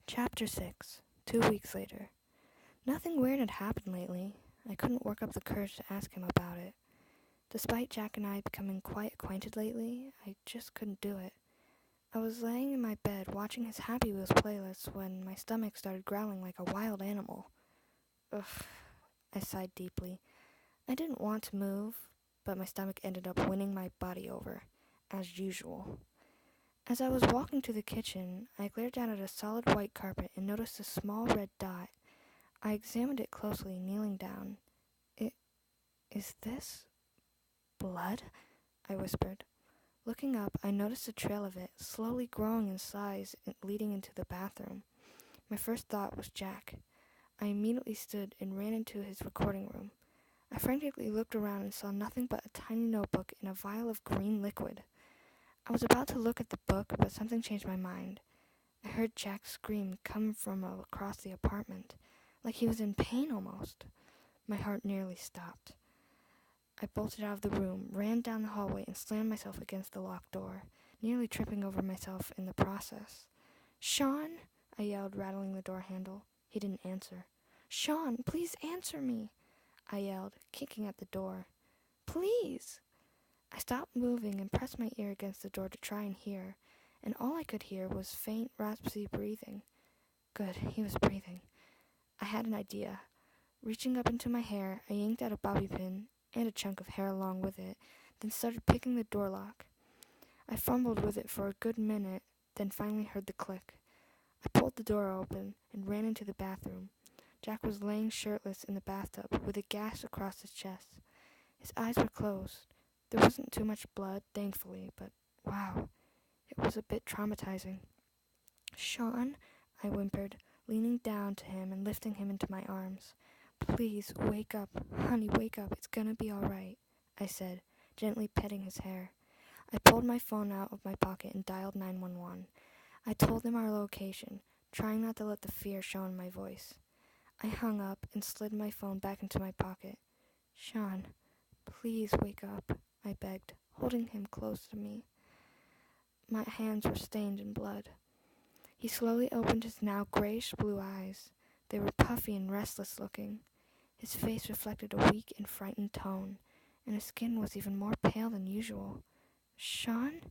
Chapter 6. 2 weeks later. Nothing weird had happened lately. I couldn't work up the courage to ask him about it. Despite Jack and I becoming quite acquainted lately, I just couldn't do it. I was laying in my bed watching his Happy Wheels playlist when my stomach started growling like a wild animal. Ugh, I sighed deeply. I didn't want to move, but my stomach ended up winning my body over, as usual. As I was walking to the kitchen, I glared down at a solid white carpet and noticed a small red dot. I examined it closely, kneeling down. Is this blood? I whispered. Looking up, I noticed a trail of it, slowly growing in size, leading into the bathroom. My first thought was Jack. I immediately stood and ran into his recording room. I frantically looked around and saw nothing but a tiny notebook and a vial of green liquid. I was about to look at the book, but something changed my mind. I heard Jack scream come from across the apartment, like he was in pain almost. My heart nearly stopped. I bolted out of the room, ran down the hallway, and slammed myself against the locked door, nearly tripping over myself in the process. "Sean!" I yelled, rattling the door handle. He didn't answer. "Sean, please answer me!" I yelled, kicking at the door. "Please!" I stopped moving and pressed my ear against the door to try and hear, and all I could hear was faint, raspy breathing. Good, he was breathing. I had an idea. Reaching up into my hair, I yanked out a bobby pin, and a chunk of hair along with it, then started picking the door lock. I fumbled with it for a good minute, then finally heard the click. I pulled the door open and ran into the bathroom. Jack was laying shirtless in the bathtub with a gash across his chest. His eyes were closed. There wasn't too much blood, thankfully, but wow, it was a bit traumatizing. "Sean," I whimpered, leaning down to him and lifting him into my arms. "Please, wake up. Honey, wake up. It's gonna be all right," I said, gently petting his hair. I pulled my phone out of my pocket and dialed 911. I told them our location, trying not to let the fear show in my voice. I hung up and slid my phone back into my pocket. "Sean, please wake up," I begged, holding him close to me. My hands were stained in blood. He slowly opened his now grayish-blue eyes. They were puffy and restless looking. His face reflected a weak and frightened tone, and his skin was even more pale than usual. "Sean?"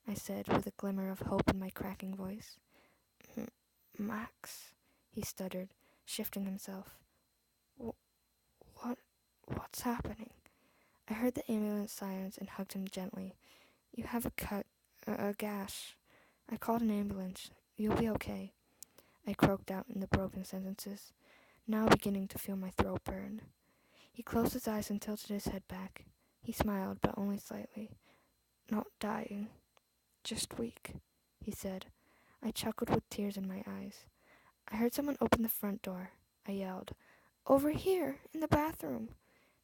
I said, with a glimmer of hope in my cracking voice. "Max," he stuttered, shifting himself. What's happening?" I heard the ambulance sirens and hugged him gently. "You have a cut, a gash. I called an ambulance. You'll be okay," I croaked out in the broken sentences, now beginning to feel my throat burn. He closed his eyes and tilted his head back. He smiled, but only slightly. "Not dying, just weak," he said. I chuckled with tears in my eyes. I heard someone open the front door. I yelled, "Over here, in the bathroom!"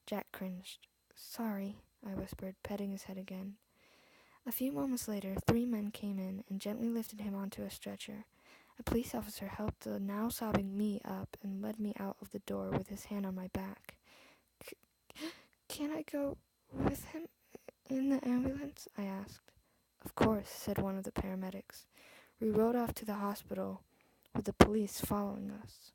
Jack cringed. "Sorry," I whispered, petting his head again. A few moments later, 3 men came in and gently lifted him onto a stretcher. A police officer helped the now sobbing me up and led me out of the door with his hand on my back. "Can I go with him in the ambulance?" I asked. "Of course," said one of the paramedics. We rode off to the hospital with the police following us.